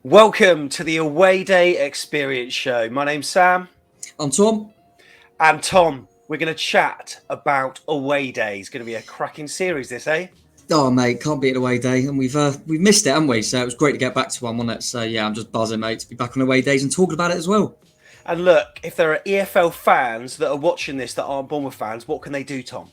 Welcome to the Away Day Experience Show. My name's Sam. I'm Tom. And Tom, we're going to chat about away days. Going to be a cracking series, this, eh? Oh, mate, can't beat an away day. And we've missed it, haven't we? So it was great to get back to one, wasn't it? So, yeah, I'm just buzzing, mate, to be back on away days and talking about it as well. And look, if there are EFL fans that are watching this that aren't Bournemouth fans, what can they do, Tom?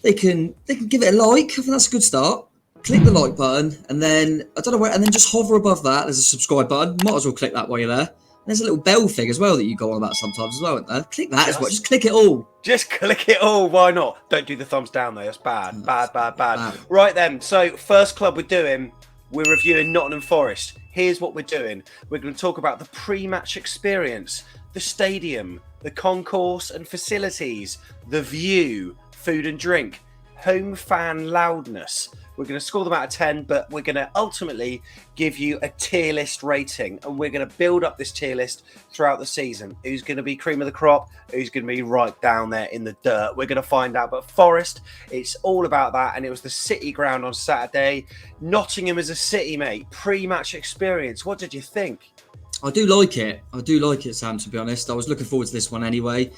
They can give it a like. I think that's a good start. Click the like button, and then, I don't know where, and then just hover above that. There's a subscribe button. Might as well click that while you're there. There's a little bell thing as well that you go on about sometimes as well, isn't there? Click that as well. Just click it all. Just click it all. Why not? Don't do the thumbs down, though. That's bad. Bad. Right then. So, first club we're doing, we're reviewing Nottingham Forest. Here's what we're doing. We're going to talk about the pre-match experience, the stadium, the concourse and facilities, the view, food and drink, home fan loudness. We're going to score them out of 10, but we're going to ultimately give you a tier list rating, and we're going to build up this tier list throughout the season. Who's going to be cream of the crop? Who's going to be right down there in the dirt? We're going to find out. But Forest, it's all about that, and it was the City ground on Saturday. Nottingham is a city, mate. Pre-match experience. What did you think? I do like it, Sam, to be honest. I was looking forward to this one anyway.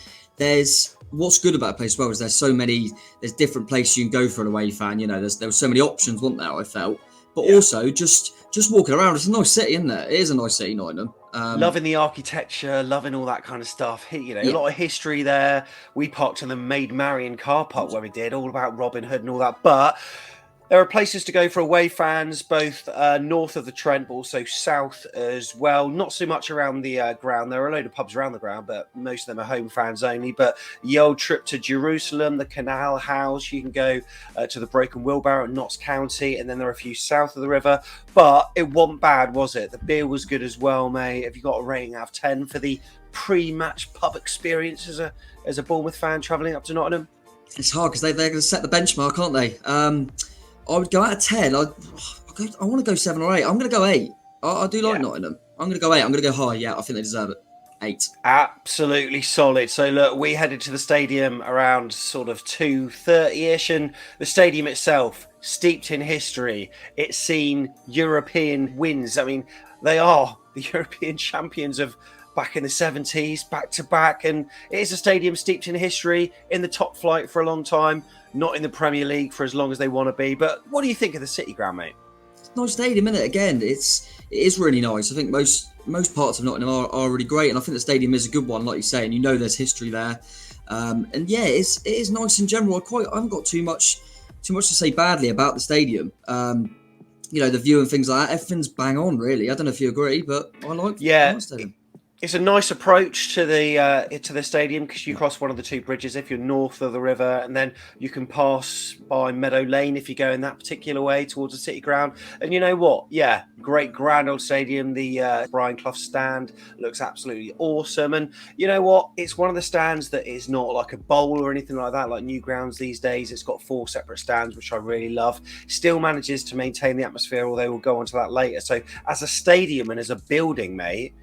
What's good about a place as well is there's different places you can go for an away fan. You know, there were so many options, wasn't there, I felt. But also just walking around, it's a nice city, isn't it? It is a nice city, Nottingham. Loving the architecture, loving all that kind of stuff. You know, a lot of history there. We parked in the Maid Marian car park where we did, all about Robin Hood and all that. But there are places to go for away fans, both north of the Trent, but also south as well. Not so much around the ground. There are a load of pubs around the ground, but most of them are home fans only. But the old trip to Jerusalem, the Canal House, you can go to the Broken Wheelbarrow in Notts County, and then there are a few south of the river. But it wasn't bad, was it? The beer was good as well, mate. Have you got a rating out of 10 for the pre-match pub experience as a Bournemouth fan travelling up to Nottingham? It's hard because they're going to set the benchmark, aren't they? I would go out of 10. I want to go 7 or 8. I'm going to go 8. I do like Nottingham. I'm going to go 8. I'm going to go high. Yeah, I think they deserve it. 8. Absolutely solid. So look, we headed to the stadium around sort of 2:30ish, and the stadium itself, steeped in history. It's seen European wins. I mean, they are the European champions of back in the 70s, back to back, and it is a stadium steeped in history, in the top flight for a long time, not in the Premier League for as long as they want to be. But what do you think of the City ground, mate? It's a nice stadium, isn't it? Again, it is really nice. I think most parts of Nottingham are really great, and I think the stadium is a good one, like you say, and you know there's history there. And yeah, it is nice in general. I haven't got too much to say badly about the stadium. You know, the view and things like that, everything's bang on, really. I don't know if you agree, but I like the stadium. It's a nice approach to the stadium because you cross one of the two bridges if you're north of the river, and then you can pass by Meadow Lane if you go in that particular way towards the City ground. And you know what? Yeah, great grand old stadium. The Brian Clough stand looks absolutely awesome. And you know what? It's one of the stands that is not like a bowl or anything like that, like new grounds these days. It's got 4 separate stands, which I really love. Still manages to maintain the atmosphere, although we'll go on to that later. So as a stadium and as a building, mate,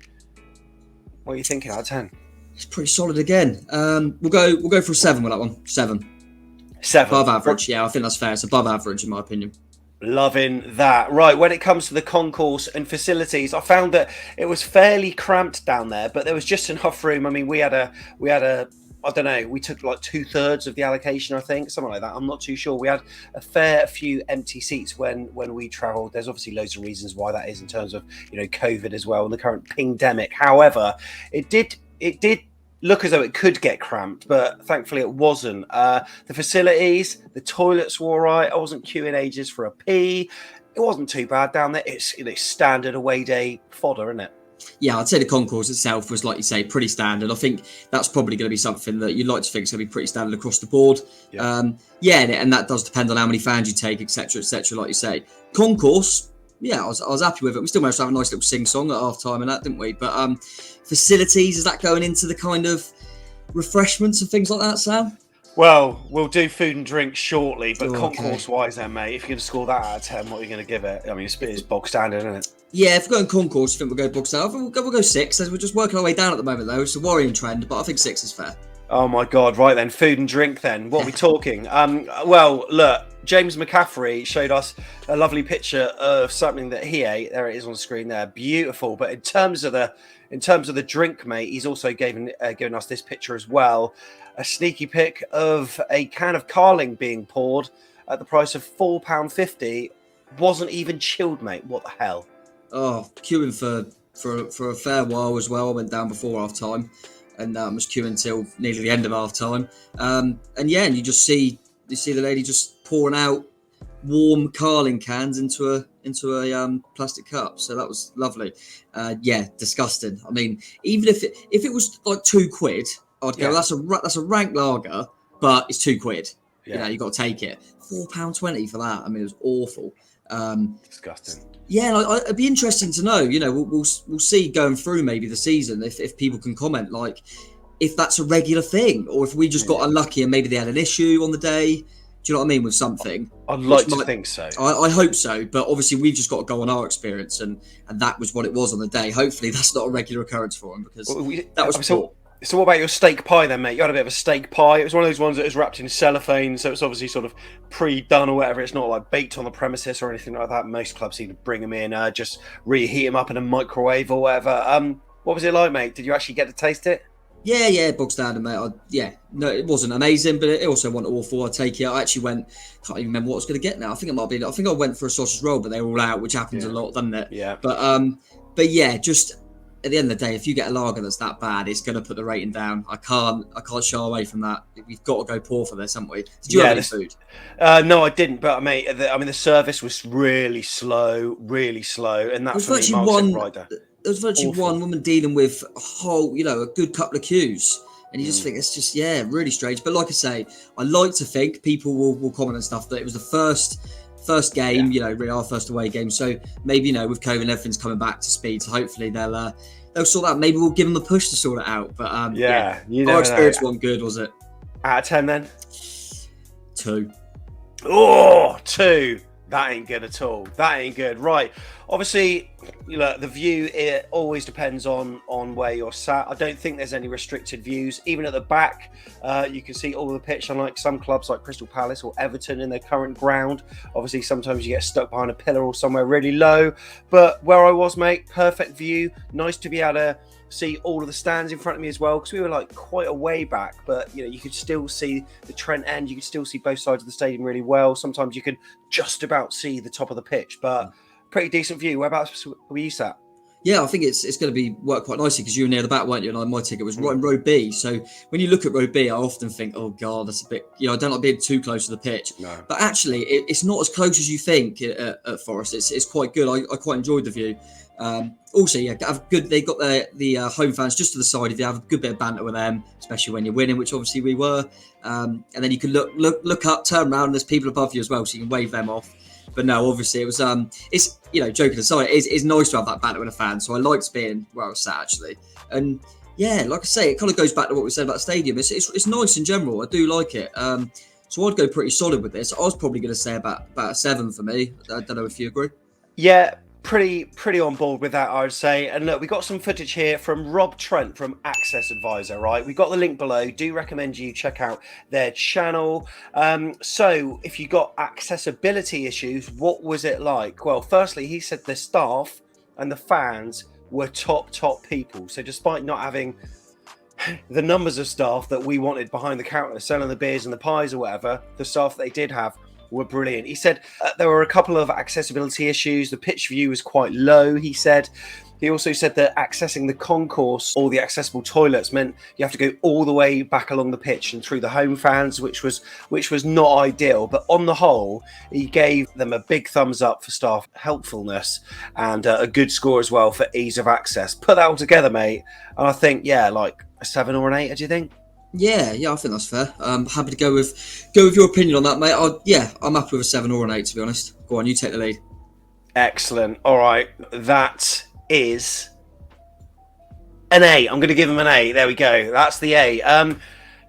what are you thinking out of 10? It's pretty solid again. We'll go for a 7 with that one. 7. Above average. Yeah, I think that's fair. It's above average in my opinion. Loving that. Right, when it comes to the concourse and facilities, I found that it was fairly cramped down there, but there was just enough room. I mean, we had a I don't know, we took like 2/3 of the allocation, I think, something like that. I'm not too sure. We had a fair few empty seats when we travelled. There's obviously loads of reasons why that is in terms of, you know, COVID as well and the current pandemic. However, it did look as though it could get cramped, but thankfully it wasn't. The facilities, the toilets were all right. I wasn't queuing ages for a pee. It wasn't too bad down there. It's standard away day fodder, isn't it? Yeah, I'd say the concourse itself was, like you say, pretty standard. I think that's probably going to be something that you'd like to think is going to be pretty standard across the board. Yeah, and that does depend on how many fans you take, etc., like you say. Concourse, yeah, I was happy with it. We still managed to have a nice little sing-song at half-time and that, didn't we? But facilities, is that going into the kind of refreshments and things like that, Sam? Well, we'll do food and drink shortly, but concourse-wise then, mate, if you're going to score that out of 10, what are you going to give it? I mean, it's bog standard, isn't it? Yeah, if we're going concourse, I think we'll go bog standard. We'll go 6, as we're just working our way down at the moment, though. It's a worrying trend, but I think 6 is fair. Oh, my God. Right, then. Food and drink, then. What are we talking? Well, look, James McCaffrey showed us a lovely picture of something that he ate. There it is on the screen there. Beautiful. But in terms of the drink, mate, he's also given us this picture as well. A sneaky pic of a can of Carling being poured at the price of £4.50. Wasn't even chilled, mate. What the hell? Oh, queuing for a fair while as well. I went down before half time and was queuing till nearly the end of half time. And you just see the lady just pouring out warm Carling cans into a plastic cup. So that was lovely. Disgusting. I mean, even if it was like £2, I'd go, that's a rank lager, but it's £2. Yeah. You got to take it. £4.20 for that. I mean, it was awful. Disgusting. Yeah, it'd be interesting to know. We'll see going through maybe the season if people can comment, like if that's a regular thing or if we just got unlucky and maybe they had an issue on the day. Do you know what I mean with something? I'd like to think so. I hope so, but obviously we've just got to go on our experience, and that was what it was on the day. Hopefully that's not a regular occurrence for them because that was poor. So what about your steak pie then, mate? You had a bit of a steak pie. It was one of those ones that was wrapped in cellophane, so it's obviously sort of pre-done or whatever. It's not like baked on the premises or anything like that. Most clubs seem to bring them in, just reheat them up in a microwave or whatever. What was it like, mate? Did you actually get to taste it? Yeah, bog standard, mate. No, it wasn't amazing, but it also wasn't awful. I take it. I actually can't even remember what I was going to get now. I think I went for a sausage roll, but they were all out, which happens a lot, doesn't it? Yeah. But yeah, just at the end of the day, if you get a lager that's that bad, it's going to put the rating down. I can't shy away from that. We've got to go pour for this, haven't we? Did you have any food? No, I didn't. But mate, the service was really slow, and that's for me marks it right there. There was virtually one woman dealing with a whole, a good couple of queues. And you just think it's just, really strange. But like I say, I like to think people will comment and stuff that it was the first game, really our first away game. So maybe, with COVID and everything's coming back to speed. So hopefully they'll sort that out. Maybe we'll give them a push to sort it out. But our experience wasn't good, was it? Out of 10 then? 2. Oh, 2. That ain't good at all. That ain't good. Right. Obviously, the view, it always depends on where you're sat. I don't think there's any restricted views. Even at the back, you can see all the pitch, unlike some clubs like Crystal Palace or Everton in their current ground. Obviously, sometimes you get stuck behind a pillar or somewhere really low. But where I was, mate, perfect view. Nice to be able to see all of the stands in front of me as well, because we were like quite a way back, but you could still see the Trent end. You could still see both sides of the stadium really well. Sometimes you can just about see the top of the pitch, but pretty decent view. Whereabouts were you sat? Yeah, I think it's going to work quite nicely because you were near the back, weren't you? And my ticket was right in row B. So when you look at row B, I often think, oh God, that's a bit, I don't like being too close to the pitch. No. But actually, it's not as close as you think at Forest. It's quite good. I quite enjoyed the view. Also, have good. They got the home fans just to the side. If you have a good bit of banter with them, especially when you're winning, which obviously we were, and then you can look up, turn around, and there's people above you as well, so you can wave them off. But no, obviously it was. It's joking aside, it's nice to have that banter with a fan. So I liked being where I was sat actually, and like I say, it kind of goes back to what we said about the stadium. It's nice in general. I do like it. So I'd go pretty solid with this. I was probably going to say about a 7 for me. I don't know if you agree. Yeah. Pretty on board with that, I would say. And look, we got some footage here from Rob Trent from Access Advisor, right? We've got the link below. Do recommend you check out their channel. So if you got accessibility issues, what was it like? Well, firstly, he said the staff and the fans were top people. So despite not having the numbers of staff that we wanted behind the counter selling the beers and the pies or whatever, the staff they did have were brilliant. He said there were a couple of accessibility issues. The pitch view was quite low, he said. He also said that accessing the concourse or the accessible toilets meant you have to go all the way back along the pitch and through the home fans, which was not ideal. But on the whole, he gave them a big thumbs up for staff helpfulness and a good score as well for ease of access. Put that all together, mate, and I think, like a 7 or an 8, do you think? Yeah, I think that's fair. I'm happy to go with your opinion on that, mate. I'm happy with a 7 or an 8, to be honest. Go on, you take the lead. Excellent. All right, that is an 8. I'm going to give him an 8. There we go. That's the 8.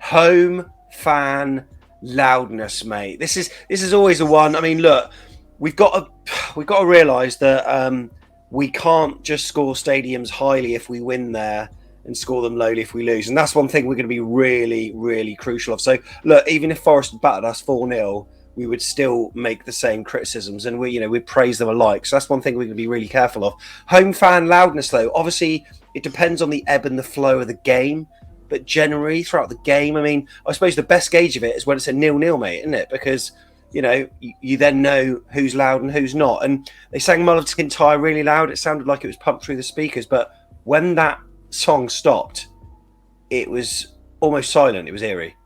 Home fan loudness, mate. This is always the one. I mean, look, we've got to realise that we can't just score stadiums highly if we win there and score them lowly if we lose. And that's one thing we're going to be really, really crucial of. So, look, even if Forest battered us 4-0, we would still make the same criticisms, and we'd praise them alike. So that's one thing we're going to be really careful of. Home fan loudness, though, obviously it depends on the ebb and the flow of the game, but generally throughout the game, I mean, I suppose the best gauge of it is when it's a 0-0, mate, isn't it? Because you then know who's loud and who's not. And they sang Molotkin Tyre really loud. It sounded like it was pumped through the speakers, but when that song stopped, it was almost silent. It was eerie.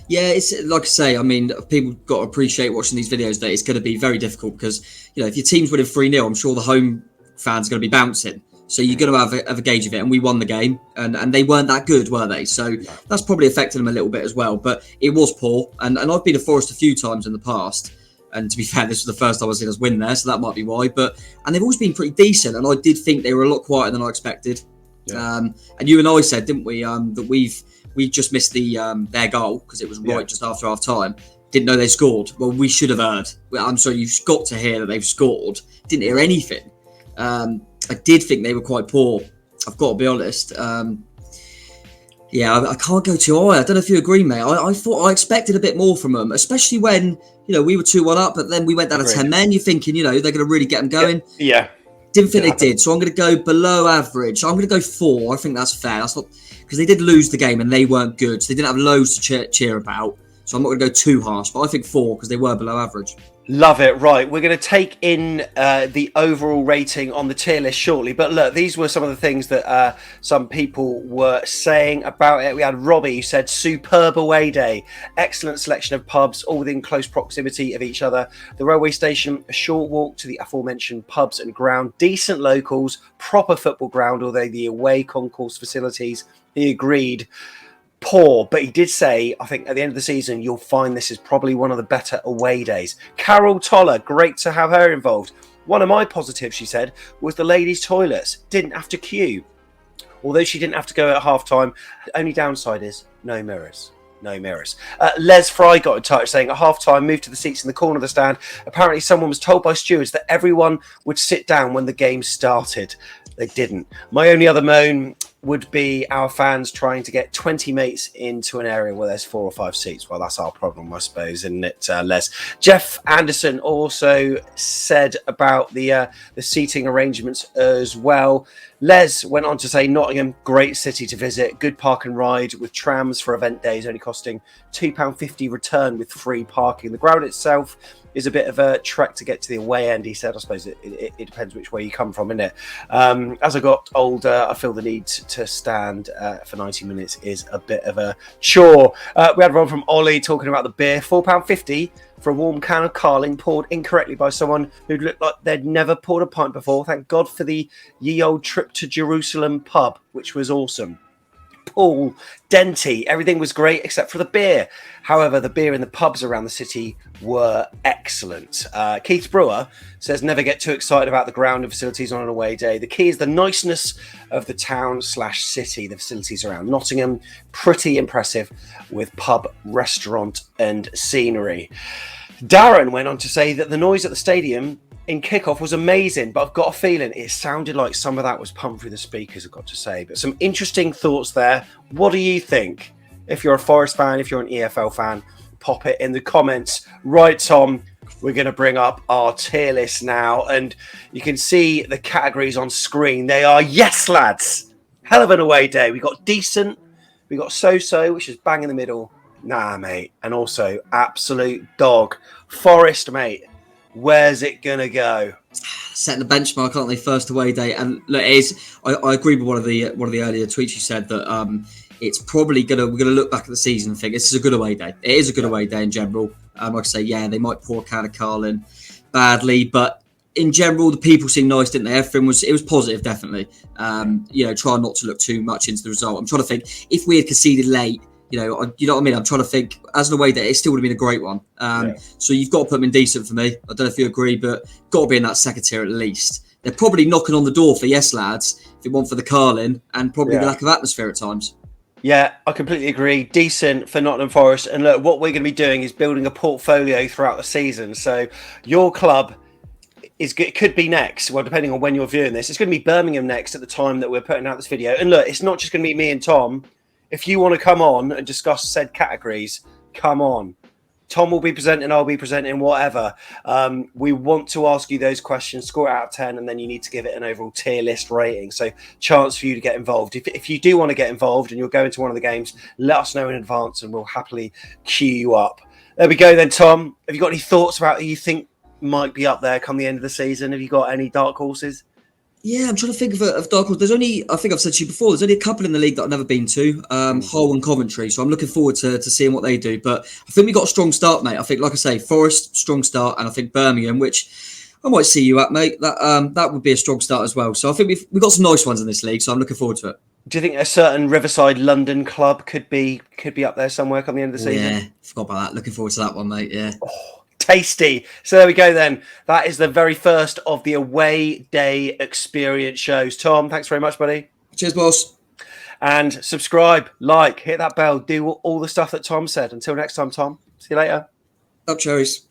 Yeah, it's like I say, I mean, people got to appreciate watching these videos that it's going to be very difficult because, if your team's winning 3-0, I'm sure the home fans are going to be bouncing. So you're going to have a gauge of it. And we won the game and they weren't that good, were they? So that's probably affected them a little bit as well. But it was poor. And I've been to Forest a few times in the past. And to be fair, this was the first time I've seen us win there. So that might be why. And they've always been pretty decent. And I did think they were a lot quieter than I expected. Yeah. And you and I said, didn't we, that we just missed their goal because it was just after half time. Didn't know they scored. Well, we should have heard. I'm sorry, you've got to hear that they've scored. Didn't hear anything. I did think they were quite poor. I've got to be honest. I can't go too high. I don't know if you agree, mate. I expected a bit more from them, especially when we were 2-1 up, but then we went down to 10 men. You're thinking, they're going to really get them going. Yeah. Didn't think they did, so I'm going to go below average. I'm going to go 4. I think that's fair. That's not because they did lose the game and they weren't good, so they didn't have loads to cheer about. So I'm not going to go too harsh, but I think 4 because they were below average. Love it. Right, we're going to take in the overall rating on the tier list shortly. But look, these were some of the things that some people were saying about it. We had Robbie who said, superb away day. Excellent selection of pubs, all within close proximity of each other. The railway station, a short walk to the aforementioned pubs and ground. Decent locals, proper football ground, although the away concourse facilities, he agreed, poor, but he did say, I think at the end of the season, you'll find this is probably one of the better away days. Carol Toller, great to have her involved. One of my positives, she said, was the ladies' toilets. Didn't have to queue. Although she didn't have to go at half-time, the only downside is no mirrors. No mirrors. Les Fry got in touch saying at half-time, moved to the seats in the corner of the stand. Apparently someone was told by stewards that everyone would sit down when the game started. They didn't. My only other moan would be our fans trying to get 20 mates into an area where there's 4 or 5 seats. Well, that's our problem, I suppose, isn't it, Les? Jeff Anderson also said about the seating arrangements as well. Les went on to say, Nottingham, great city to visit, good park and ride with trams for event days, only costing £2.50 return with free parking. The ground itself is a bit of a trek to get to the away end, he said. I suppose it depends which way you come from, innit? As I got older, I feel the need to stand for 90 minutes is a bit of a chore. We had one from Ollie talking about the beer, £4.50 for a warm can of Carling poured incorrectly by someone who looked like they'd never poured a pint before. Thank God for the ye old trip to Jerusalem pub, which was awesome. Paul Denty, everything was great except for the beer. However, the beer in the pubs around the city were excellent. Keith Brewer says, never get too excited about the ground and facilities on an away day. The key is the niceness of the town/city. The facilities around Nottingham, pretty impressive with pub, restaurant and scenery. Darren went on to say that the noise at the stadium in kickoff was amazing, but I've got a feeling it sounded like some of that was pumped through the speakers, I've got to say. But some interesting thoughts there. What do you think? If you're a Forest fan, if you're an EFL fan, pop it in the comments. Right, Tom, we're going to bring up our tier list now, and you can see the categories on screen. They are, yes, lads, hell of an away day. We got decent, we got so-so, which is bang in the middle. Nah, mate. And also absolute dog. Forest, mate. Where's it gonna go? Setting the benchmark, aren't they? First away day, and look, it is. I agree with one of the earlier tweets you said that it's probably we're gonna look back at the season and think this is a good away day. It is a good away day in general. Like I say, yeah, they might pour a can of Carling badly, but in general, the people seemed nice, didn't they? Everything was positive, definitely. Try not to look too much into the result. I'm trying to think if we had conceded late. You know what I mean? I'm trying to think, as an away day, it still would have been a great one. So you've got to put them in decent for me. I don't know if you agree, but got to be in that second tier at least. They're probably knocking on the door for yes, lads, if it weren't for the Carling and probably the lack of atmosphere at times. Yeah, I completely agree. Decent for Nottingham Forest. And look, what we're going to be doing is building a portfolio throughout the season. So your club could be next. Well, depending on when you're viewing this, it's going to be Birmingham next at the time that we're putting out this video. And look, it's not just going to be me and Tom. If you want to come on and discuss said categories, come on. Tom will be presenting, I'll be presenting, whatever. We want to ask you those questions, score it out of 10, and then you need to give it an overall tier list rating. So chance for you to get involved. If you do want to get involved and you're going to one of the games, let us know in advance and we'll happily queue you up. There we go then, Tom. Have you got any thoughts about who you think might be up there come the end of the season? Have you got any dark horses? Yeah, I'm trying to think of dark horse. There's only, I think I've said to you before, there's only a couple in the league that I've never been to, Hull and Coventry. So I'm looking forward to seeing what they do. But I think we got a strong start, mate. I think, like I say, Forest, strong start, and I think Birmingham, which I might see you at, mate. That would be a strong start as well. So I think we've got some nice ones in this league. So I'm looking forward to it. Do you think a certain Riverside London club could be up there somewhere come the end of the season? Yeah, forgot about that. Looking forward to that one, mate. Yeah. Oh, tasty. So there we go then. That is the very first of the away day experience shows. Tom, thanks very much, buddy. Cheers, boss. And subscribe, like, hit that bell, do all the stuff that Tom said. Until next time, Tom. See you later. Up cherries.